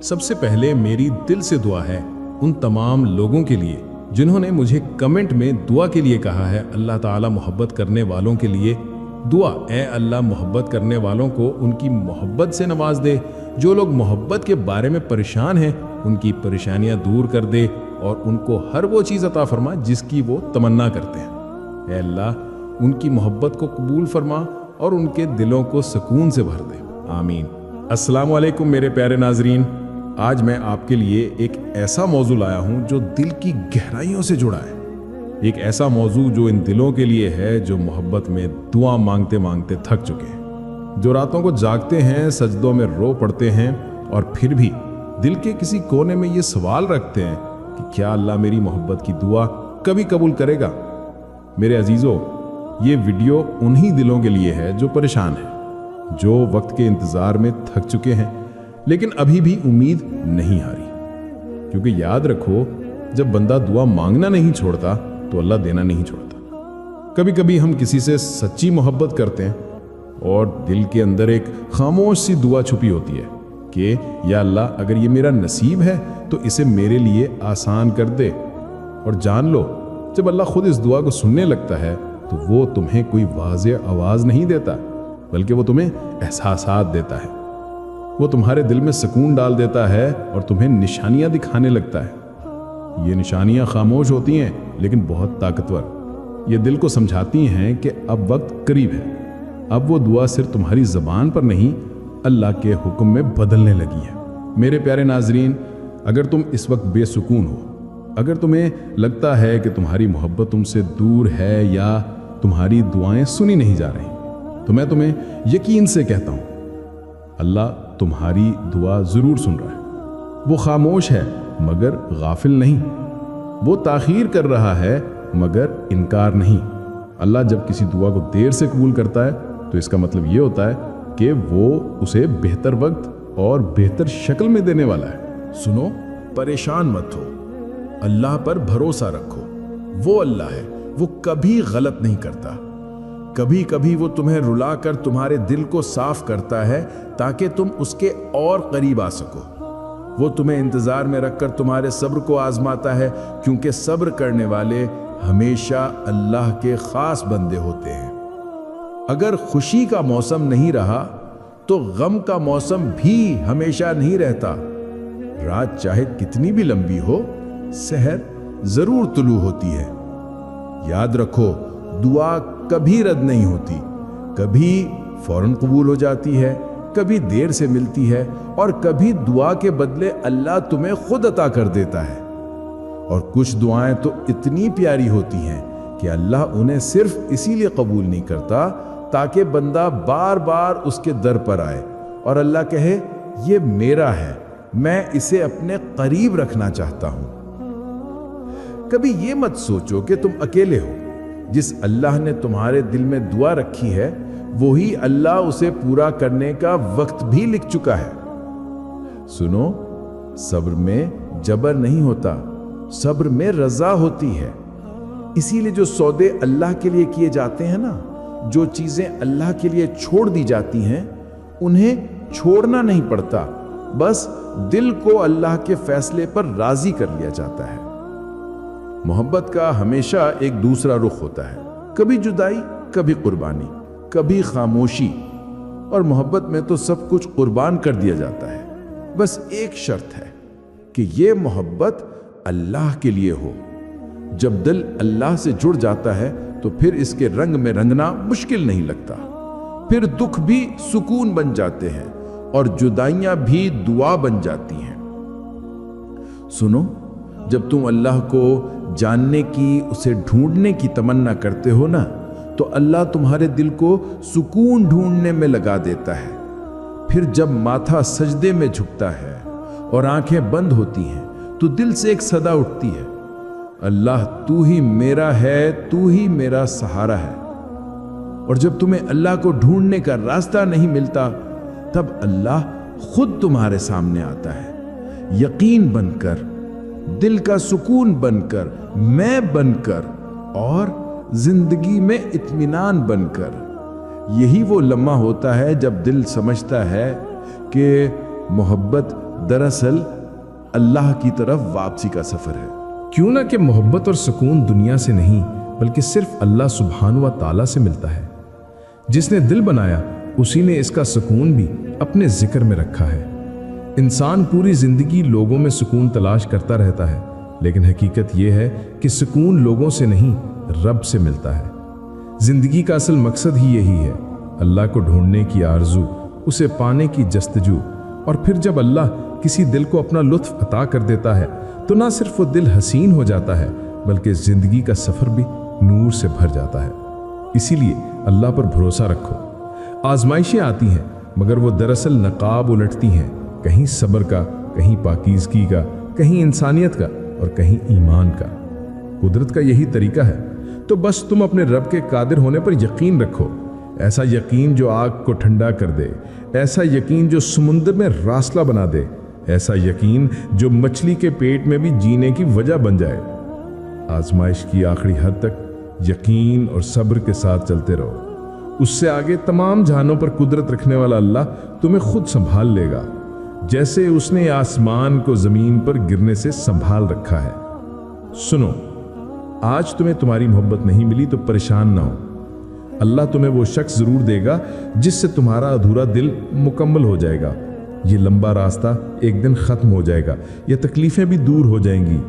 سب سے پہلے میری دل سے دعا ہے ان تمام لوگوں کے لیے جنہوں نے مجھے کمنٹ میں دعا کے لیے کہا ہے۔ اللہ تعالیٰ محبت کرنے والوں کے لیے دعا، اے اللہ محبت کرنے والوں کو ان کی محبت سے نواز دے، جو لوگ محبت کے بارے میں پریشان ہیں ان کی پریشانیاں دور کر دے اور ان کو ہر وہ چیز عطا فرما جس کی وہ تمنا کرتے ہیں۔ اے اللہ ان کی محبت کو قبول فرما اور ان کے دلوں کو سکون سے بھر دے، آمین۔ السلام علیکم میرے پیارے ناظرین، آج میں آپ کے لیے ایک ایسا موضوع لایا ہوں جو دل کی گہرائیوں سے جڑا ہے، ایک ایسا موضوع جو ان دلوں کے لیے ہے جو محبت میں دعا مانگتے مانگتے تھک چکے ہیں، جو راتوں کو جاگتے ہیں، سجدوں میں رو پڑتے ہیں اور پھر بھی دل کے کسی کونے میں یہ سوال رکھتے ہیں کہ کیا اللہ میری محبت کی دعا کبھی قبول کرے گا؟ میرے عزیزو، یہ ویڈیو انہی دلوں کے لیے ہے جو پریشان ہیں، جو وقت کے انتظار میں تھک چکے ہیں لیکن ابھی بھی امید نہیں ہاری، کیونکہ یاد رکھو جب بندہ دعا مانگنا نہیں چھوڑتا تو اللہ دینا نہیں چھوڑتا۔ کبھی کبھی ہم کسی سے سچی محبت کرتے ہیں اور دل کے اندر ایک خاموش سی دعا چھپی ہوتی ہے کہ یا اللہ اگر یہ میرا نصیب ہے تو اسے میرے لیے آسان کر دے، اور جان لو جب اللہ خود اس دعا کو سننے لگتا ہے تو وہ تمہیں کوئی واضح آواز نہیں دیتا بلکہ وہ تمہیں احساسات دیتا ہے، وہ تمہارے دل میں سکون ڈال دیتا ہے اور تمہیں نشانیاں دکھانے لگتا ہے۔ یہ نشانیاں خاموش ہوتی ہیں لیکن بہت طاقتور، یہ دل کو سمجھاتی ہیں کہ اب وقت قریب ہے، اب وہ دعا صرف تمہاری زبان پر نہیں اللہ کے حکم میں بدلنے لگی ہے۔ میرے پیارے ناظرین، اگر تم اس وقت بے سکون ہو، اگر تمہیں لگتا ہے کہ تمہاری محبت تم سے دور ہے یا تمہاری دعائیں سنی نہیں جا رہی، تو میں تمہیں یقین سے کہتا ہوں اللہ تمہاری دعا ضرور سن رہا ہے۔ وہ خاموش ہے مگر غافل نہیں، وہ تاخیر کر رہا ہے مگر انکار نہیں۔ اللہ جب کسی دعا کو دیر سے قبول کرتا ہے تو اس کا مطلب یہ ہوتا ہے کہ وہ اسے بہتر وقت اور بہتر شکل میں دینے والا ہے۔ سنو، پریشان مت ہو، اللہ پر بھروسہ رکھو، وہ اللہ ہے، وہ کبھی غلط نہیں کرتا۔ کبھی کبھی وہ تمہیں رلا کر تمہارے دل کو صاف کرتا ہے تاکہ تم اس کے اور قریب آ سکو۔ وہ تمہیں انتظار میں رکھ کر تمہارے صبر کو آزماتا ہے، کیونکہ صبر کرنے والے ہمیشہ اللہ کے خاص بندے ہوتے ہیں۔ اگر خوشی کا موسم نہیں رہا تو غم کا موسم بھی ہمیشہ نہیں رہتا۔ رات چاہے کتنی بھی لمبی ہو، سحر ضرور طلوع ہوتی ہے۔ یاد رکھو، دعا کبھی رد نہیں ہوتی، کبھی فوراً قبول ہو جاتی ہے، کبھی دیر سے ملتی ہے اور کبھی دعا کے بدلے اللہ تمہیں خود عطا کر دیتا ہے۔ اور کچھ دعائیں تو اتنی پیاری ہوتی ہیں کہ اللہ انہیں صرف اسی لیے قبول نہیں کرتا تاکہ بندہ بار بار اس کے در پر آئے اور اللہ کہے یہ میرا ہے، میں اسے اپنے قریب رکھنا چاہتا ہوں۔ کبھی یہ مت سوچو کہ تم اکیلے ہو، جس اللہ نے تمہارے دل میں دعا رکھی ہے وہی اللہ اسے پورا کرنے کا وقت بھی لکھ چکا ہے۔ سنو، صبر میں جبر نہیں ہوتا، صبر میں رضا ہوتی ہے۔ اسی لیے جو سودے اللہ کے لیے کیے جاتے ہیں نا، جو چیزیں اللہ کے لیے چھوڑ دی جاتی ہیں، انہیں چھوڑنا نہیں پڑتا، بس دل کو اللہ کے فیصلے پر راضی کر لیا جاتا ہے۔ محبت کا ہمیشہ ایک دوسرا رخ ہوتا ہے، کبھی جدائی، کبھی قربانی، کبھی خاموشی، اور محبت میں تو سب کچھ قربان کر دیا جاتا ہے۔ بس ایک شرط ہے کہ یہ محبت اللہ کے لیے ہو۔ جب دل اللہ سے جڑ جاتا ہے تو پھر اس کے رنگ میں رنگنا مشکل نہیں لگتا، پھر دکھ بھی سکون بن جاتے ہیں اور جدائیاں بھی دعا بن جاتی ہیں۔ سنو، جب تم اللہ کو جاننے کی، اسے ڈھونڈنے کی تمنا کرتے ہو نا، تو اللہ تمہارے دل کو سکون ڈھونڈنے میں لگا دیتا ہے۔ پھر جب ماتھا سجدے میں جھکتا ہے اور آنکھیں بند ہوتی ہیں تو دل سے ایک صدا اٹھتی ہے، اللہ تو ہی میرا ہے، تو ہی میرا سہارا ہے۔ اور جب تمہیں اللہ کو ڈھونڈنے کا راستہ نہیں ملتا تب اللہ خود تمہارے سامنے آتا ہے، یقین بن کر، دل کا سکون بن کر، میں بن کر، اور زندگی میں اطمینان بن کر۔ یہی وہ لمحہ ہوتا ہے جب دل سمجھتا ہے کہ محبت दरअसल अल्लाह की तरफ वापसी का सफर है। क्यों ना कि मोहब्बत और सुकून दुनिया से नहीं बल्कि सिर्फ अल्लाह सुब्हान व ताला से मिलता है। जिसने दिल बनाया उसी ने इसका सुकून भी अपने जिक्र में रखा है। इंसान पूरी जिंदगी लोगों में सुकून तलाश करता रहता है, लेकिन हकीकत यह है कि सुकून लोगों से नहीं रब से मिलता है। जिंदगी का असल मकसद ही यही है, अल्लाह को ढूंढने की आरजू, उसे पाने की जस्तजू। और फिर जब अल्लाह किसी दिल को अपना लुत्फ अता कर देता है तो ना सिर्फ वो दिल हसीन हो जाता है बल्कि जिंदगी का सफर भी नूर से भर जाता है। इसीलिए अल्लाह पर भरोसा रखो। आजमाइशें आती हैं मगर वो दरअसल नकाब उलटती हैं, कहीं सब्र का, कहीं पाकीज़गी का, कहीं इंसानियत का और कहीं ईमान का। कुदरत का यही तरीका है। तो बस तुम अपने रब के कादिर होने पर यकीन रखो, ऐसा यकीन जो आग को ठंडा कर दे, ऐसा यकीन जो समुद्र में रास्ता बना दे, ऐसा यकीन जो मछली के पेट में भी जीने की वजह बन जाए। आजमाइश की आखिरी हद तक यकीन और सब्र के साथ चलते रहो। उससे आगे तमाम जहानों पर कुदरत रखने वाला अल्लाह तुम्हें खुद संभाल लेगा, जैसे उसने आसमान को जमीन पर गिरने से संभाल रखा है। सुनो, आज तुम्हें तुम्हारी मोहब्बत नहीं मिली तो परेशान ना हो। अल्लाह तुम्हें वो शख्स जरूर देगा जिससे तुम्हारा अधूरा दिल मुकम्मल हो जाएगा। ये लंबा रास्ता एक दिन खत्म हो जाएगा, ये तकलीफें भी दूर हो जाएंगी,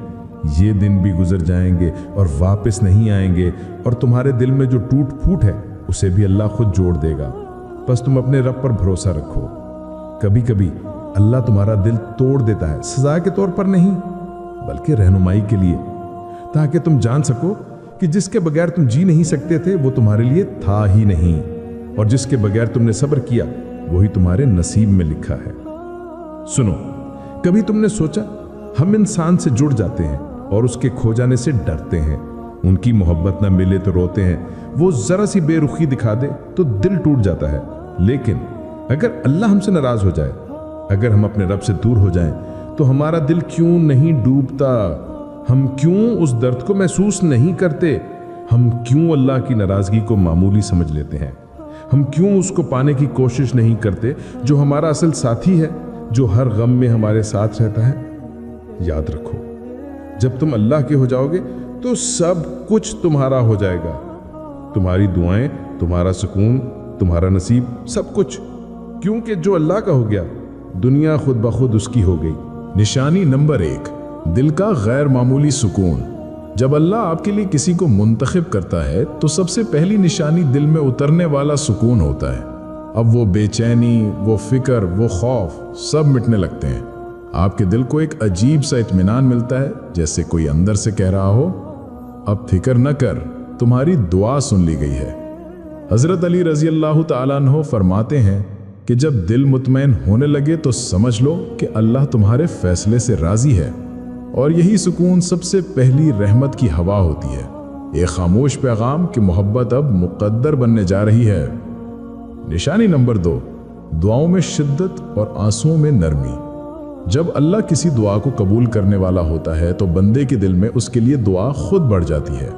ये दिन भी गुजर जाएंगे और वापस नहीं आएंगे। और तुम्हारे दिल में जो टूट फूट है उसे भी अल्लाह खुद जोड़ देगा। बस तुम अपने रब पर भरोसा रखो। कभी कभी अल्लाह तुम्हारा दिल तोड़ देता है, सजा के तौर पर नहीं बल्कि रहनुमाई के लिए, ताकि तुम जान सको कि जिसके बगैर तुम जी नहीं सकते थे वो तुम्हारे लिए था ही नहीं, और जिसके बगैर तुमने सब्र किया वही तुम्हारे नसीब में लिखा है। सुनो, कभी तुमने सोचा हम इंसान से जुड़ जाते हैं और उसके खो जाने से डरते हैं, उनकी मोहब्बत ना मिले तो रोते हैं, वो जरा सी बेरुखी दिखा दे तो दिल टूट जाता है। लेकिन अगर अल्लाह हमसे नाराज हो जाए, अगर हम अपने रब से दूर हो जाएं, तो हमारा दिल क्यों नहीं डूबता? हम क्यों उस दर्द को महसूस नहीं करते? हम क्यों अल्लाह की नाराजगी को मामूली समझ लेते हैं? हम क्यों उसको पाने की कोशिश नहीं करते जो हमारा असल साथी है, जो हर गम में हमारे साथ रहता है? याद रखो, जब तुम अल्लाह के हो जाओगे तो सब कुछ तुम्हारा हो जाएगा। तुम्हारी दुआएं, तुम्हारा सुकून, तुम्हारा नसीब, सब कुछ। क्योंकि जो अल्लाह का हो गया, दुनिया खुद ब खुद उसकी हो गई। निशानी नंबर 1, दिल का गैर मामूली सुकून। जब अल्लाह आपके लिए किसी को मुंतखब करता है तो सबसे पहली निशानी दिल में उतरने वाला सुकून होता है। अब वो बेचैनी, वो फिक्र, वो खौफ सब मिटने लगते हैं। आपके दिल को एक अजीब सा इत्मीनान मिलता है, जैसे कोई अंदर से कह रहा हो, अब फिक्र न कर, तुम्हारी दुआ सुन ली गई है। हजरत अली रजी अल्लाह तआला अन्हो फरमाते हैं कि जब दिल मुतमैन होने लगे तो समझ लो कि अल्लाह तुम्हारे फैसले से राजी है। और यही सुकून सबसे पहली रहमत की हवा होती है, एक खामोश पैगाम कि मोहब्बत अब मुकद्दर बनने जा रही है। निशानी नंबर 2, दुआओं में शिद्दत और आंसुओं में नरमी। जब अल्लाह किसी दुआ को कबूल करने वाला होता है तो बंदे के दिल में उसके लिए दुआ खुद बढ़ जाती है।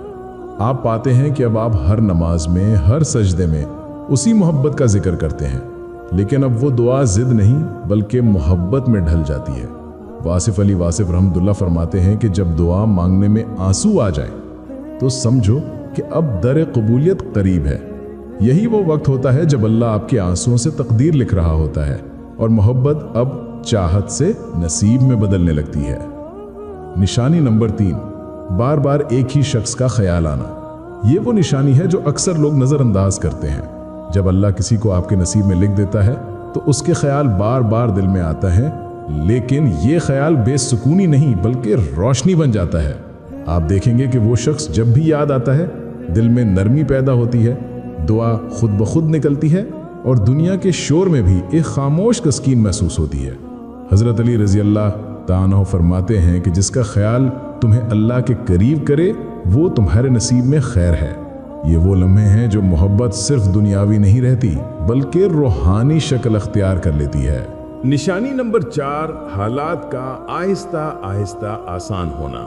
आप पाते हैं कि अब आप हर नमाज में, हर सजदे में उसी मोहब्बत का जिक्र करते हैं, लेकिन अब वो दुआ जिद नहीं बल्कि मोहब्बत में ढल जाती है। वासिफ अली वासिफ रहमतुल्लाह फरमाते हैं कि जब दुआ मांगने में आंसू आ जाए तो समझो कि अब दर कबूलियत करीब है। यही वो वक्त होता है जब अल्लाह आपके आंसुओं से तकदीर लिख रहा होता है और मोहब्बत अब चाहत से नसीब में बदलने लगती है। निशानी नंबर 3, बार बार एक ही शख्स का ख्याल आना। ये वो निशानी है जो अक्सर लोग नज़रअंदाज करते हैं। जब अल्लाह किसी को आपके नसीब में लिख देता है तो उसके ख्याल बार बार दिल में आता है, लेकिन ये ख्याल बेसुकूनी नहीं बल्कि रोशनी बन जाता है। आप देखेंगे कि वो शख्स जब भी याद आता है दिल में नरमी पैदा होती है, दुआ खुद ब खुद निकलती है और दुनिया के शोर में भी एक खामोश तस्कीन महसूस होती है। हजरत अली रजी अल्लाह ताला फरमाते हैं कि जिसका ख्याल तुम्हें अल्लाह के करीब करे वो तुम्हारे नसीब में खैर है। ये वो लम्हे हैं जो मोहब्बत सिर्फ दुनियावी नहीं रहती बल्कि रूहानी शक्ल अख्तियार कर लेती है। निशानी नंबर 4, हालात का आहिस्ता आहिस्ता आसान होना।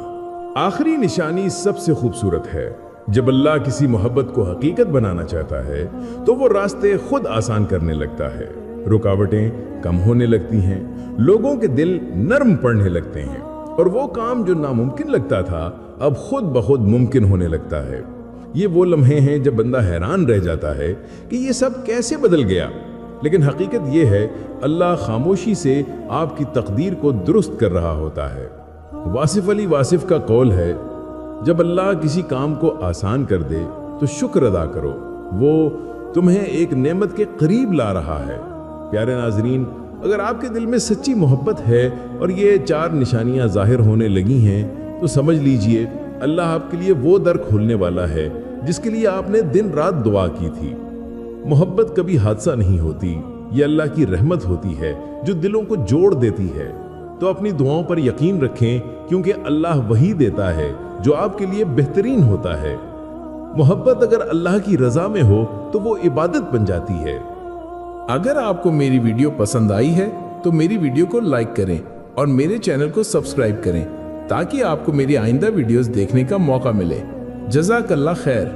आखिरी निशानी सबसे खूबसूरत है। जब अल्लाह किसी मोहब्बत को हकीकत बनाना चाहता है तो वो रास्ते खुद आसान करने लगता है। रुकावटें कम होने लगती हैं, लोगों के दिल नरम पड़ने लगते हैं और वो काम जो नामुमकिन लगता था अब खुद ब खुद मुमकिन होने लगता है। ये वो लम्हे हैं जब बंदा हैरान रह जाता है कि ये सब कैसे बदल गया, लेकिन हकीकत ये है अल्लाह खामोशी से आपकी तकदीर को दुरुस्त कर रहा होता है। वासिफ अली वासिफ का कौल है, जब अल्लाह किसी काम को आसान कर दे तो शुक्र अदा करो, वो तुम्हें एक नेमत के करीब ला रहा है। प्यारे नाजरीन, अगर आपके दिल में सच्ची मोहब्बत है और ये 4 निशानियां जाहिर होने लगी हैं तो समझ लीजिए अल्लाह आपके लिए वो दर खोलने वाला है जिसके लिए आपने दिन रात दुआ की थी। मोहब्बत कभी हादसा नहीं होती, ये अल्लाह की रहमत होती है जो दिलों को जोड़ देती है। तो अपनी दुआओं पर यकीन रखें, क्योंकि अल्लाह वही देता है जो आपके लिए बेहतरीन होता है। मोहब्बत अगर अल्लाह की रजा में हो तो वो इबादत बन जाती है। अगर आपको मेरी वीडियो पसंद आई है तो मेरी वीडियो को लाइक करें और मेरे चैनल को सब्सक्राइब करें ताकि आपको मेरी आइंदा वीडियोस देखने का मौका मिले। जज़ाकल्लाह खैर।